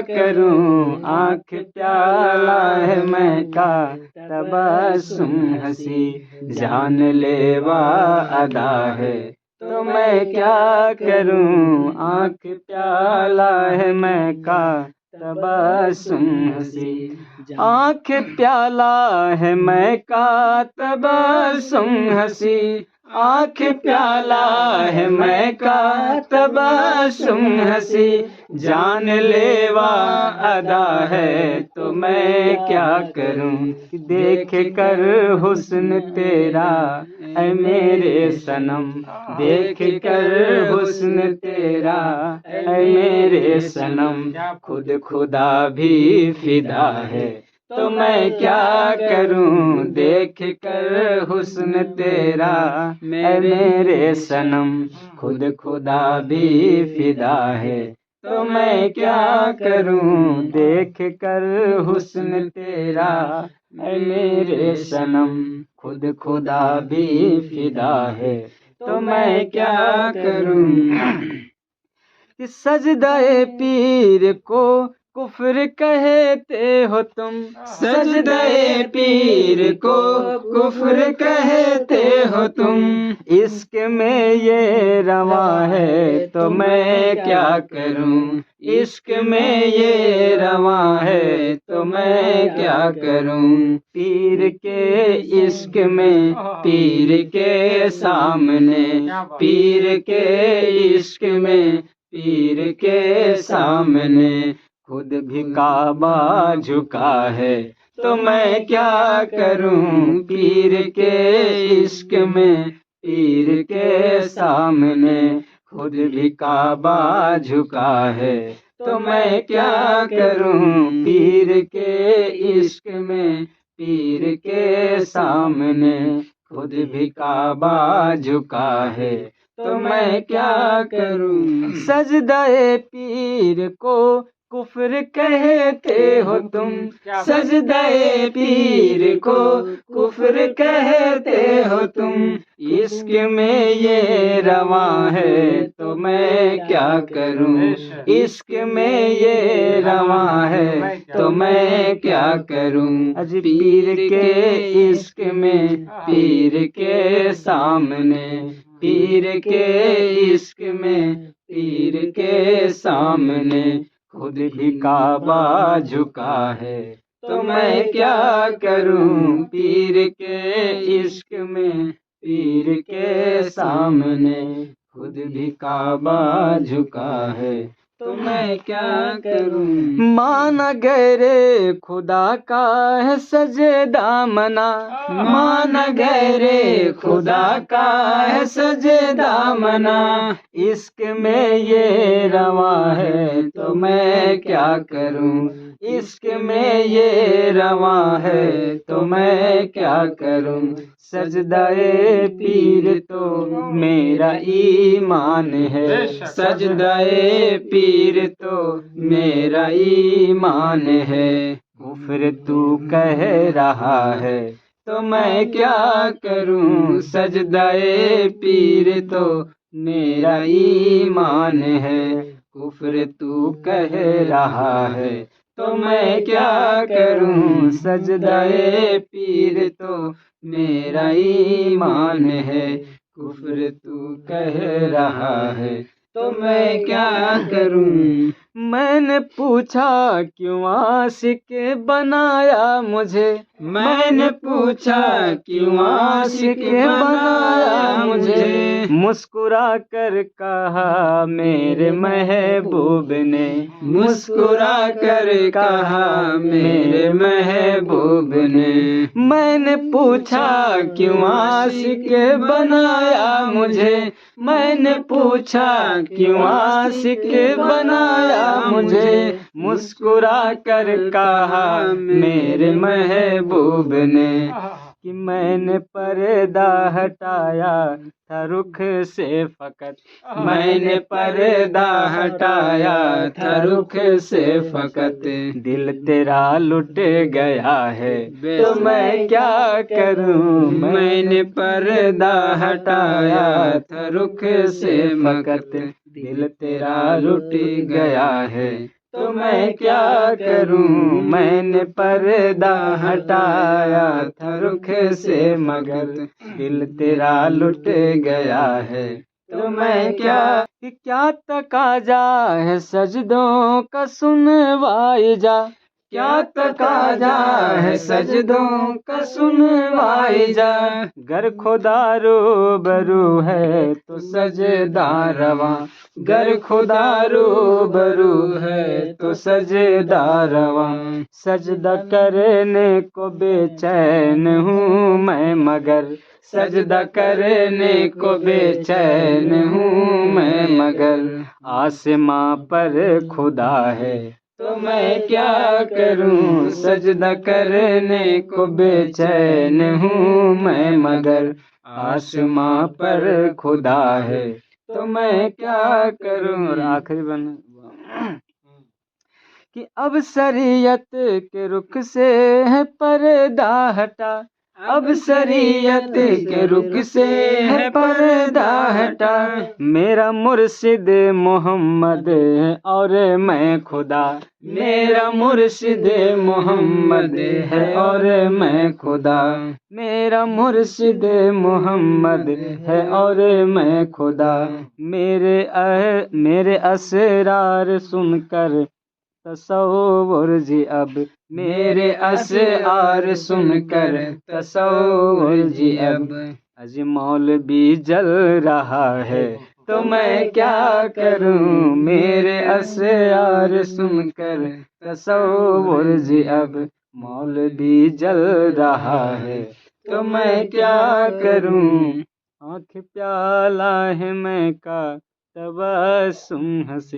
करूं, आँख प्याला है महका तबस्सुम हंसी, जानलेवा अदा है तो मैं क्या करूं, आँख प्याला है महका तबस्सुम हंसी, आँख प्याला है महका तबस्सुम हंसी, आँख प्याला है महका तबस्सुम हंसी, जानलेवा अदा है तो मैं क्या करूं, देख कर हुस्न तेरा ऐ मेरे सनम, देख कर हुस्न तेरा ऐ मेरे सनम, खुद खुदा भी फिदा है तो मैं क्या करूं, देख कर हुस्न तेरा ऐ मेरे सनम, खुद खुदा भी फिदा है तो मैं क्या करूं, देख कर हुस्न तेरा ऐ मेरे सनम, खुद खुदा भी फिदा है तो मैं क्या करूं। सजदाए पीर को कुफ्र कहते हो तुम, सजदाए पीर को कुफ्र कहते हो तुम, इश्क में ये रवा है तो मैं क्या करूं, इश्क में ये रवा है तो मैं क्या करूं, पीर के इश्क में पीर के सामने, पीर के इश्क में पीर के सामने, खुद भी काबा झुका है तो मैं क्या करूं, पीर के इश्क में पीर के सामने, खुद भी काबा झुका है तो मैं क्या करूं, पीर के इश्क में पीर के सामने, खुद भी काबा झुका है तो मैं क्या करूं। सजदाए पीर को कुफ्र कहते हो तुम, सजदाए पीर को कुफ्र कहते हो तुम, इश्क में ये रवा है तो मैं क्या करूं, इश्क में ये रवा है तो मैं क्या करूं, अज पीर के इश्क में पीर के सामने, पीर के इश्क में पीर के सामने, खुद भी काबा झुका है तो मैं क्या करूं, पीर के इश्क में पीर के सामने, खुद भी काबा झुका है तो मैं क्या करूं। माना गैरे खुदा का है सजदा मना, माना गैरे खुदा का है सजदा मना, इश्क में ये रवा है तो मैं क्या करूं, इश्क में ये रवा है तो मैं क्या करूं। सजदाए पीर तो मेरा ईमान है, सजदाए पीर तो मेरा ईमान है, कुफ्र तू कह रहा है तो मैं क्या करूं। सजदाए पीर तो मेरा ईमान है, कुफ्र तू कह रहा है तो मैं क्या करूं। सजदाए पीर तो मेरा ईमान है, कुफ्र तू कह रहा है तो मैं क्या करूं। मैंने पूछा क्यों आशिक बनाया मुझे, मैंने पूछा क्यों आशिक बनाया मुझे, मुस्कुरा कर कहा मेरे महबूब ने, मुस्कुरा कर कहा मेरे महबूब ने। मैंने पूछा क्यों आशिक बनाया मुझे, मैंने पूछा क्यों आशिक बनाया मुझे, मुस्कुरा कर कहा मेरे महबूब ने कि मैंने पर्दा हटाया था रुख से फकत, मैंने पर्दा हटाया था रुख से फकत, दिल तेरा लुट गया है तो मैं क्या करूं। मैंने पर्दा हटाया था रुख से फकत, दिल तेरा लुट गया है तो मैं क्या करूं, मैंने पर्दा हटाया था रुख से मगर दिल तेरा लुट गया है। तो मैं क्या तकाजा है सजदों का सुनवाई जा, क्या तकाजा है सजदों का सुनवाई जा। गर खुदा रूबरू है तो सजदा रवा, गर खुदा रूबरू है तो सजदा रवा। सजदा करने को बेचैन हूँ मैं मगर, सजदा करने को बेचैन हूँ मैं मगर। आसमां पर खुदा है तो मैं क्या करूं, सजदा करने को बेचैन हूँ मैं मगर। आसमां पर खुदा है तो मैं क्या करूं। और आखिरी बन कि अब शरीयत के रुख से है पर्दा हटा, अब शरीयत के रुख से है पर्दा हटा। मेरा मुर्शिद मोहम्मद है और मैं खुदा, मेरा मुर्शिद मोहम्मद है और मैं खुदा। मेरा मुर्शिद मोहम्मद है और मैं खुदा। मेरे असरार सुनकर तसव्वुर जी अब, मेरे असरार सुनकर तसव्वुर जी अब। अजमौल भी जल रहा है तो मैं क्या करूं, मेरे असरार सुनकर तसव्वुर जी अब। मौल भी जल रहा है तो मैं क्या करूं। आँख प्याला है मैं का तबस्सुम हंसी।